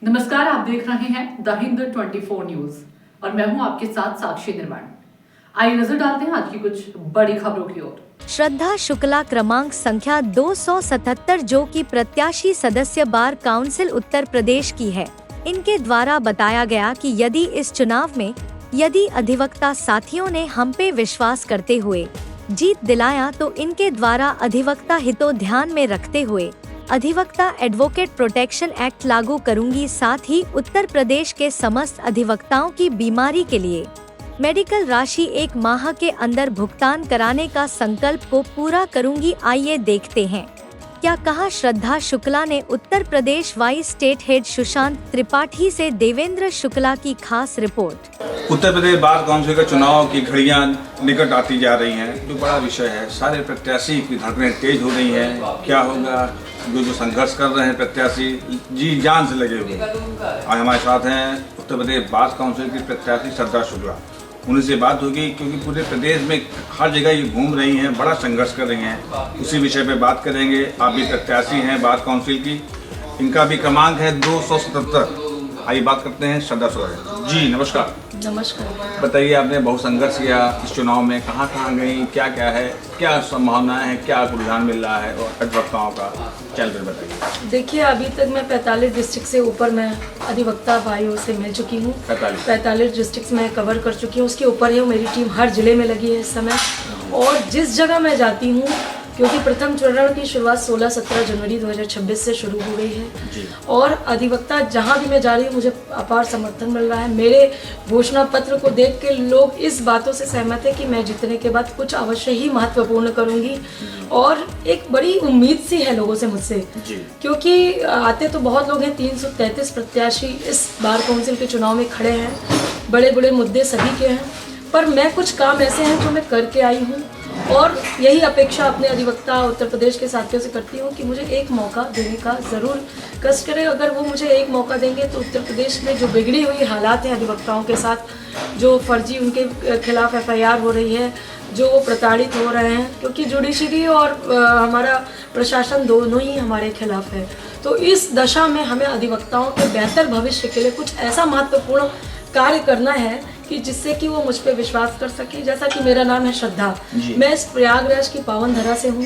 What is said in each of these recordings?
नमस्कार, आप देख रहे हैं द हिंद 24 न्यूज और मैं हूं आपके साथ साक्षी निर्माण। आइए नजर डालते हैं आज की कुछ बड़ी खबरों की ओर। श्रद्धा शुक्ला क्रमांक संख्या 277 जो कि प्रत्याशी सदस्य बार काउंसिल उत्तर प्रदेश की है। इनके द्वारा बताया गया कि यदि इस चुनाव में यदि अधिवक्ता साथियों ने हम पे विश्वास करते हुए जीत दिलाया तो इनके द्वारा अधिवक्ता हितों ध्यान में रखते हुए अधिवक्ता एडवोकेट प्रोटेक्शन एक्ट लागू करूंगी। साथ ही उत्तर प्रदेश के समस्त अधिवक्ताओं की बीमारी के लिए मेडिकल राशि 1 माह के अंदर भुगतान कराने का संकल्प को पूरा करूंगी। आइए देखते हैं क्या कहा श्रद्धा शुक्ला ने। Uttar Pradesh vice state head Sushant Tripathi से देवेंद्र शुक्ला की खास report. Uttar Pradesh bar council का चुनाव की घड़ियां निकट आती जा रही हैं, जो बड़ा विषय है। सारे प्रत्याशी की धड़कनें तेज हो रही हैं। क्या होगा, जो संघर्ष कर रहे हैं प्रत्याशी जी जान से लगे हुए। आज हमारे साथ हैं उत्तर प्रदेश बार काउंसिल की प्रत्याशी श्रद्धा शुक्ला। उन्हीं से बात होगी क्योंकि पूरे प्रदेश में हर जगह ये घूम रही हैं, बड़ा संघर्ष कर रही हैं। उसी विषय पे बात करेंगे। आप भी प्रत्याशी हैं बार काउंसिल की, इनका भी क्रमांक है 277। आइए बात करते हैं श्रद्धा शुक्ला जी। नमस्कार। नमस्कार। बताइए, आपने बहुत संघर्ष किया इस चुनाव में, कहाँ कहाँ गई, क्या क्या है, क्या संभावनाएं हैं, क्या रुझान मिल रहा है और अधिवक्ताओं का चल कर बताइए। देखिए, अभी तक मैं 45 डिस्ट्रिक्ट से ऊपर मैं अधिवक्ता भाइयों से मिल चुकी हूँ। 45 डिस्ट्रिक्ट में कवर कर चुकी हूँ। उसके ऊपर ही मेरी टीम हर जिले में लगी है इस समय। और जिस जगह मैं जाती हूँ, क्योंकि प्रथम चरण की शुरुआत 16-17 जनवरी 2026 से शुरू हो गई है और अधिवक्ता जहां भी मैं जा रही हूँ मुझे अपार समर्थन मिल रहा है। मेरे घोषणा पत्र को देख के लोग इस बातों से सहमत है कि मैं जीतने के बाद कुछ अवश्य ही महत्वपूर्ण करूंगी और एक बड़ी उम्मीद सी है लोगों से मुझसे, क्योंकि आते तो बहुत लोग हैं। 333 प्रत्याशी इस बार काउंसिल के चुनाव में खड़े हैं। बड़े बड़े मुद्दे सभी के हैं, पर मैं कुछ काम ऐसे हैं जो मैं करके आई हूँ और यही अपेक्षा अपने अधिवक्ता उत्तर प्रदेश के साथियों से करती हूँ कि मुझे एक मौका देने का ज़रूर कष्ट करें। अगर वो मुझे एक मौका देंगे तो उत्तर प्रदेश में जो बिगड़ी हुई हालात हैं अधिवक्ताओं के साथ, जो फर्जी उनके खिलाफ FIR हो रही है, जो वो प्रताड़ित हो रहे हैं, क्योंकि जुडिशरी और हमारा प्रशासन दोनों ही हमारे खिलाफ है। तो इस दशा में हमें अधिवक्ताओं के बेहतर भविष्य के लिए कुछ ऐसा महत्वपूर्ण कार्य करना है कि जिससे कि वो मुझ पे विश्वास कर सके। जैसा कि मेरा नाम है श्रद्धा, मैं इस प्रयागराज की पावन धरा से हूँ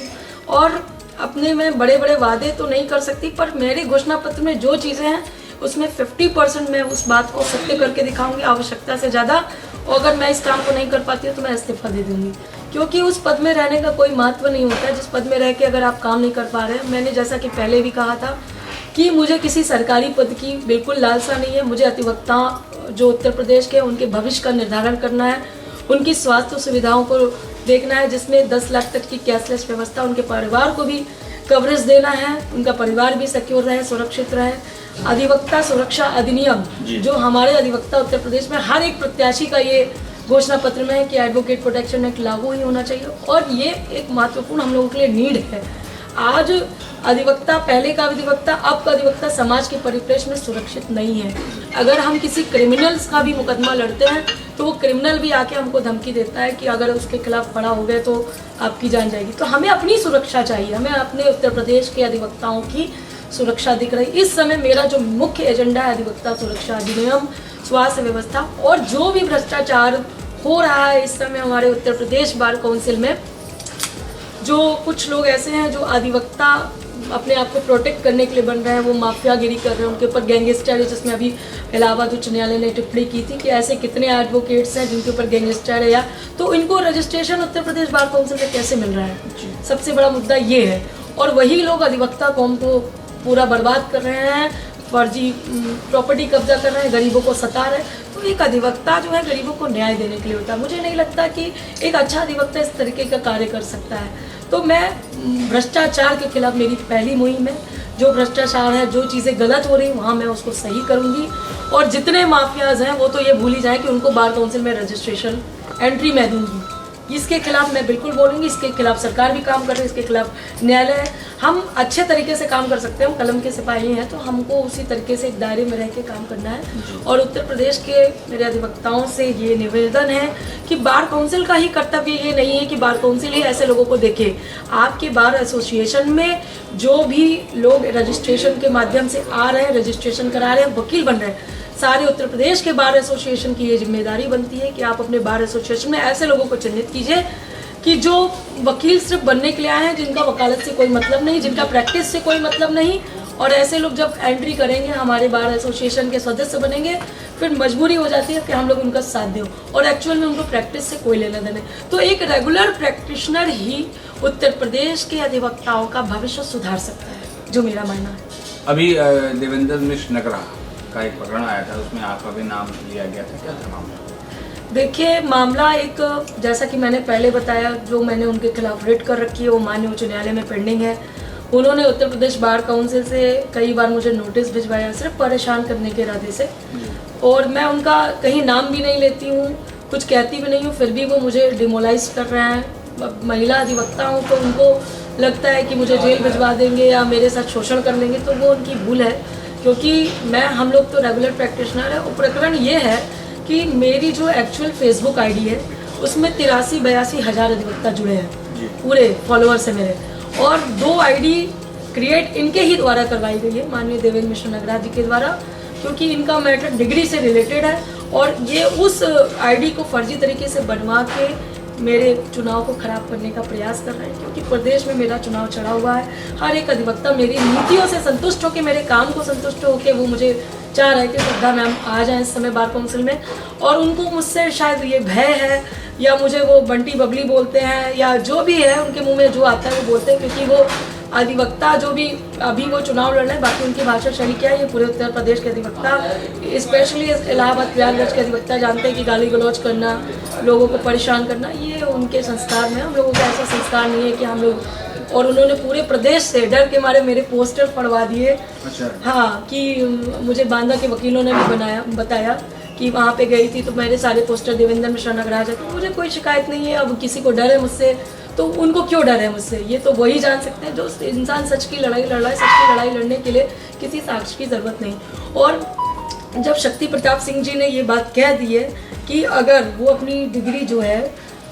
और अपने में बड़े बड़े वादे तो नहीं कर सकती, पर मेरे घोषणा पत्र में जो चीज़ें हैं उसमें 50% मैं उस बात को सत्य करके दिखाऊंगी, आवश्यकता से ज़्यादा। और अगर मैं इस काम को नहीं कर पाती हूँ तो मैं इस्तीफा दे दूँगी, क्योंकि उस पद में रहने का कोई महत्व नहीं होता है जिस पद में रह के अगर आप काम नहीं कर पा रहे हैं। मैंने जैसा कि पहले भी कहा था कि मुझे किसी सरकारी पद की बिल्कुल लालसा नहीं है। मुझे अधिवक्ता जो उत्तर प्रदेश के उनके भविष्य का निर्धारण करना है, उनकी स्वास्थ्य सुविधाओं को देखना है, जिसमें 10 लाख तक की कैशलेस व्यवस्था, उनके परिवार को भी कवरेज देना है, उनका परिवार भी सिक्योर रहे, सुरक्षित रहे। अधिवक्ता सुरक्षा अधिनियम जो हमारे अधिवक्ता उत्तर प्रदेश में हर एक प्रत्याशी का ये घोषणा पत्र में है कि एडवोकेट प्रोटेक्शन एक्ट लागू ही होना चाहिए और ये एक महत्वपूर्ण हम लोगों के लिए नीड है। आज अधिवक्ता, पहले का अधिवक्ता, अब का अधिवक्ता समाज के परिप्रेक्ष्य में सुरक्षित नहीं है। अगर हम किसी क्रिमिनल्स का भी मुकदमा लड़ते हैं तो वो क्रिमिनल भी आके हमको धमकी देता है कि अगर उसके खिलाफ खड़ा हो गए तो आपकी जान जाएगी। तो हमें अपनी सुरक्षा चाहिए, हमें अपने उत्तर प्रदेश के अधिवक्ताओं की सुरक्षा दिख रही। इस समय मेरा जो मुख्य एजेंडा है अधिवक्ता सुरक्षा अधिनियम, स्वास्थ्य व्यवस्था और जो भी भ्रष्टाचार हो रहा है इस समय हमारे उत्तर प्रदेश बार काउंसिल में। जो कुछ लोग ऐसे हैं जो अधिवक्ता अपने आप को प्रोटेक्ट करने के लिए बन रहे हैं, वो माफियागिरी कर रहे हैं, उनके ऊपर गैंगस्टर है, जिसमें अभी इलाहाबाद उच्च न्यायालय ने टिप्पणी की थी कि ऐसे कितने एडवोकेट्स हैं जिनके ऊपर गैंगस्टर है, या तो इनको registration Uttar Pradesh bar council से कैसे मिल रहा है। सबसे बड़ा मुद्दा ये है। और वही लोग अधिवक्ता कौम को पूरा बर्बाद कर रहे हैं, फर्जी प्रॉपर्टी कब्जा कर रहे हैं, गरीबों को सता रहे हैं। तो एक अधिवक्ता जो है गरीबों को न्याय देने के लिए होता है। मुझे नहीं लगता कि एक अच्छा अधिवक्ता इस तरीके का कार्य कर सकता है। तो मैं भ्रष्टाचार के खिलाफ मेरी पहली मुहिम है। जो भ्रष्टाचार है, जो चीज़ें गलत हो रही वहाँ मैं उसको सही करूँगी। और जितने माफियाज हैं वो तो ये भूल ही जाएं कि उनको बार काउंसिल में रजिस्ट्रेशन एंट्री मैं दूँगी। इसके खिलाफ मैं बिल्कुल बोलूँगी, इसके खिलाफ सरकार भी काम कर रही है, इसके खिलाफ न्यायालय है। हम अच्छे तरीके से काम कर सकते हैं, हम कलम के सिपाही हैं, तो हमको उसी तरीके से एक दायरे में रह के काम करना है। और उत्तर प्रदेश के मेरे अधिवक्ताओं से ये निवेदन है कि बार काउंसिल का ही कर्तव्य ये नहीं है कि बार काउंसिल ही ऐसे लोगों को देखे। आपके बार एसोसिएशन में जो भी लोग रजिस्ट्रेशन के माध्यम से आ रहे हैं, रजिस्ट्रेशन करा रहे हैं, वकील बन रहे हैं, सारे उत्तर प्रदेश के बार एसोसिएशन की ये जिम्मेदारी बनती है कि आप अपने बार एसोसिएशन में ऐसे लोगों को चिन्हित कीजिए कि जो वकील सिर्फ बनने के लिए आए हैं, जिनका वकालत से कोई मतलब नहीं, जिनका प्रैक्टिस से कोई मतलब नहीं। और ऐसे लोग जब एंट्री करेंगे, हमारे बार एसोसिएशन के सदस्य बनेंगे, फिर मजबूरी हो जाती है कि हम लोग उनका साथ दें और एक्चुअल में उनको प्रैक्टिस से कोई लेना देना। तो एक रेगुलर प्रैक्टिशनर ही उत्तर प्रदेश के अधिवक्ताओं का भविष्य सुधार सकता है, जो मेरा मानना है। अभी देवेंद्र मिश्र नगरा का एक प्रकरण आया था, उसमें आपका भी नाम लिया गया था, क्या था मामला? देखिए, मामला एक, जैसा कि मैंने पहले बताया, जो मैंने उनके खिलाफ रिट कर रखी है वो माननीय उच्च न्यायालय में पेंडिंग है। उन्होंने उत्तर प्रदेश बार काउंसिल से कई बार मुझे नोटिस भिजवाया, सिर्फ परेशान करने के इरादे से, और मैं उनका कहीं नाम भी नहीं लेती हूँ, कुछ कहती भी नहीं हूँ, फिर भी वो मुझे डिमोलाइज कर रहे हैं। महिला अधिवक्ता हूँ तो उनको लगता है कि मुझे जेल भिजवा देंगे या मेरे साथ शोषण कर लेंगे, तो वो उनकी भूल है, क्योंकि हम लोग तो रेगुलर प्रैक्टिशनर है। और प्रकरण ये है कि मेरी जो एक्चुअल फेसबुक आईडी है उसमें 83-82 हज़ार अधिवक्ता जुड़े हैं, पूरे फॉलोअर्स है मेरे, और 2 आईडी क्रिएट इनके ही द्वारा करवाई गई है, माननीय देवेंद्र मिश्र नगरा जी के द्वारा, क्योंकि इनका मैटर डिग्री से रिलेटेड है। और ये उस आईडी को फर्जी तरीके से बनवा के मेरे चुनाव को खराब करने का प्रयास कर रहे हैं, क्योंकि प्रदेश में मेरा चुनाव चढ़ा हुआ है। हर एक अधिवक्ता मेरी नीतियों से संतुष्ट होकर, मेरे काम को संतुष्ट होकर वो मुझे चाह रहे हैं कि श्रद्धा मैम आ जाएं इस समय बार काउंसिल में, और उनको मुझसे शायद ये भय है, या मुझे वो बंटी बबली बोलते हैं, या जो भी है उनके मुंह में जो आता है वो बोलते हैं, क्योंकि वो अधिवक्ता जो भी अभी वो चुनाव लड़ रहे हैं, बाकी उनकी भाषा शैली क्या है, ये पूरे उत्तर प्रदेश के अधिवक्ता, स्पेशली इलाहाबाद प्रयागराज के अधिवक्ता जानते हैं कि गाली गलौज करना, लोगों को परेशान करना, ये उनके संस्कार में। हम लोगों का ऐसा संस्कार नहीं है कि हम लोग, और उन्होंने पूरे प्रदेश से डर के मारे मेरे पोस्टर पढ़वा दिए। अच्छा। हाँ, कि मुझे बांदा के वकीलों ने भी बताया कि वहाँ पे गई थी तो मेरे सारे पोस्टर देवेंद्र मिश्र नगराज है। तो मुझे कोई शिकायत नहीं है। अब किसी को डर है मुझसे, तो उनको क्यों डर है मुझसे, ये तो वही जान सकते हैं। जो इंसान सच की लड़ाई लड़ रहा है, सच की लड़ाई लड़ने के लिए किसी साक्ष्य की ज़रूरत नहीं। और जब शक्ति प्रताप सिंह जी ने ये बात कह दी है कि अगर वो अपनी डिग्री जो है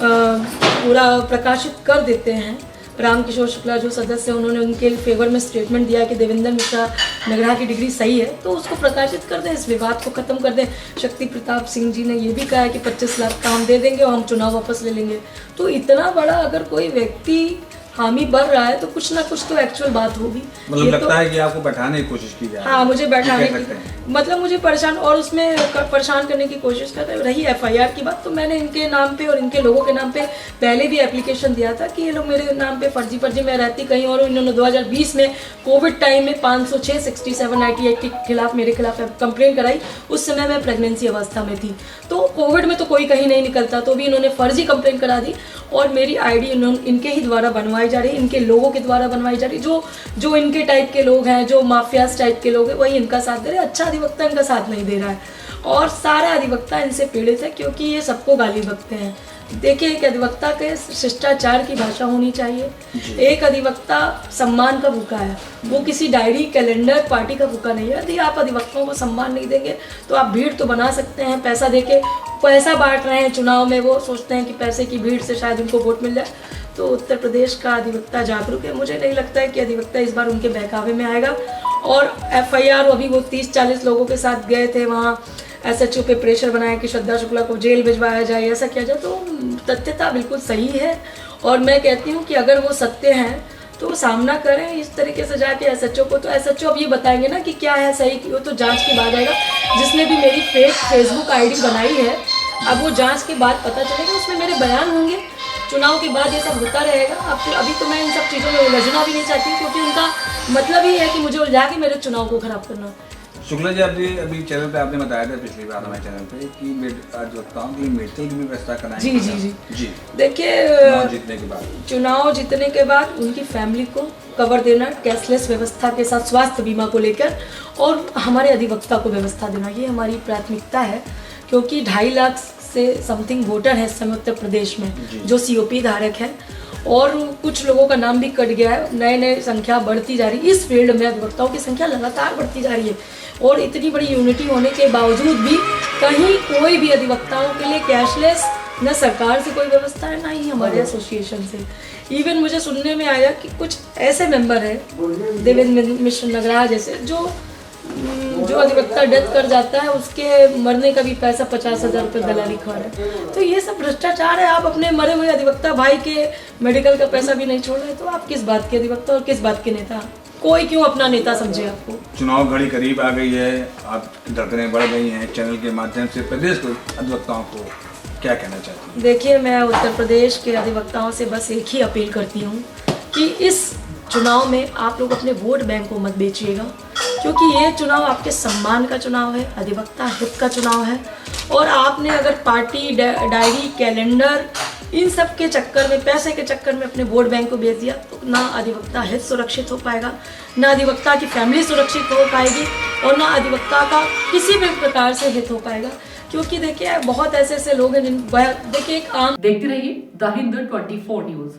पूरा प्रकाशित कर देते हैं, रामकिशोर शुक्ला जो सदस्य, उन्होंने उनके फेवर में स्टेटमेंट दिया कि देवेंद्र मिश्रा नगरा की डिग्री सही है, तो उसको प्रकाशित कर दें, इस विवाद को खत्म कर दें। शक्ति प्रताप सिंह जी ने ये भी कहा है कि 25 लाख का हम दे देंगे और हम चुनाव वापस ले लेंगे। तो इतना बड़ा अगर कोई व्यक्ति हामी बढ़ रहा है तो कुछ ना कुछ तो एक्चुअल बात होगी। मतलब लगता है कि आपको बैठाने की कोशिश की जाए। हाँ, मुझे बैठाने की, मतलब मुझे परेशान, और उसमें परेशान करने की कोशिश कर रही FIR की बात, तो मैंने इनके नाम पे और इनके लोगों के नाम पे पहले भी एप्लीकेशन दिया था कि ये लोग मेरे नाम पे फर्जी मैं रहती कहीं और। इन्होंने 2020 में कोविड टाइम में 506-67-98 के खिलाफ मेरे खिलाफ कंप्लेंट कराई। उस समय मैं प्रेगनेंसी अवस्था में थी, तो कोविड में तो कोई कहीं नहीं निकलता, तो भी इन्होंने फर्जी कंप्लेंट करा दी। और मेरी ID इनके ही द्वारा बनवाई जा रही, इनके लोगों के द्वारा बनवाई जा रही। जो इनके टाइप के लोग हैं, जो माफियाज टाइप के लोग हैं, वही इनका साथ दे रहे हैं। अच्छा अधिवक्ता इनका साथ नहीं दे रहा है, और सारा अधिवक्ता इनसे पीड़ित है, क्योंकि ये सबको गाली बकते हैं। देखिए, एक अधिवक्ता के शिष्टाचार की भाषा होनी चाहिए। एक अधिवक्ता सम्मान का भूखा है, वो किसी डायरी, कैलेंडर, पार्टी का भूखा नहीं है। यदि आप अधिवक्ताओं को सम्मान नहीं देंगे तो आप भीड़ तो बना सकते हैं, पैसा देके पैसा बांट रहे हैं चुनाव में, वो सोचते हैं कि पैसे की भीड़ से शायद उनको वोट मिल जाए। तो उत्तर प्रदेश का अधिवक्ता जागरूक है। मुझे नहीं लगता है कि अधिवक्ता इस बार उनके बहकावे में आएगा। और FIR अभी वो 30-40 लोगों के साथ गए थे, वहाँ SHO पे प्रेशर बनाया कि श्रद्धा शुक्ला को जेल भिजवाया जाए, ऐसा किया जाए, तो तथ्यता बिल्कुल सही है। और मैं कहती हूँ कि अगर वो सत्य हैं तो सामना करें इस तरीके से जाके SHO को। तो SHO अब ये बताएंगे ना कि क्या है सही, वो तो जांच के बाद आएगा। जिसने भी मेरी फेक फेसबुक ID बनाई है, अब वो जांच के बाद पता चलेगा, उसमें मेरे बयान होंगे। चुनाव के बाद ये सब होता रहेगा। अब अभी तो मैं इन सब चीज़ों में उलझना भी नहीं चाहती, क्योंकि उनका मतलब ही है कि मुझे उलझा के मेरे चुनाव को खराब करना। शुक्ला जी, अभी चैनल पे आपने बताया था पिछली बार हमारे चैनल पे कि अधिवक्ताओं के लिए मेडिकल की भी व्यवस्था कराएंगे। जी। देखिए, चुनाव जीतने के बाद उनकी फैमिली को कवर देना, कैशलेस व्यवस्था के साथ स्वास्थ्य बीमा को लेकर, और हमारे अधिवक्ता को व्यवस्था देना, ये हमारी प्राथमिकता है। क्योंकि 2.5 लाख से समथिंग वोटर है इस समय उत्तर प्रदेश में जो COP धारक है, और कुछ लोगों का नाम भी कट गया है। नए नए संख्या बढ़ती जा रही है, इस फील्ड में अधिवक्ताओं की संख्या लगातार बढ़ती जा रही है, और इतनी बड़ी यूनिटी होने के बावजूद भी कहीं कोई भी अधिवक्ताओं के लिए कैशलेस न सरकार से कोई व्यवस्था है, ना ही हमारे एसोसिएशन से। इवन मुझे सुनने में आया कि कुछ ऐसे मेंबर हैं, देवेंद्र मिश्र नगराज जैसे, जो अधिवक्ता डेथ कर जाता है उसके मरने का भी पैसा 50,000 रुपये दलाली खा रहा है। तो ये सब भ्रष्टाचार है। आप अपने मरे हुए अधिवक्ता भाई के मेडिकल का पैसा भी नहीं छोड़ रहे, तो आप किस बात के अधिवक्ता और किस बात के नेता? कोई क्यों अपना नेता समझे आपको? चुनाव घड़ी करीब आ गई है, आपकी धड़कनें बढ़ गई हैं, चैनल के माध्यम से प्रदेश के अधिवक्ताओं को क्या कहना चाहती हैं? देखिए, मैं उत्तर प्रदेश के अधिवक्ताओं से बस एक ही अपील करती हूँ कि इस चुनाव में आप लोग अपने वोट बैंक को मत बेचिएगा, क्योंकि ये चुनाव आपके सम्मान का चुनाव है, अधिवक्ता हित का चुनाव है। और आपने अगर पार्टी डायरी, कैलेंडर, इन सब के चक्कर में, पैसे के चक्कर में अपने वोट बैंक को बेच दिया, तो ना अधिवक्ता हित सुरक्षित हो पाएगा, ना अधिवक्ता की फैमिली सुरक्षित हो पाएगी, और ना अधिवक्ता का किसी भी प्रकार से हित हो पाएगा। क्योंकि देखिए, बहुत ऐसे लोग हैं देखिए एक आम देखते रहिए द हिंद 24 न्यूज।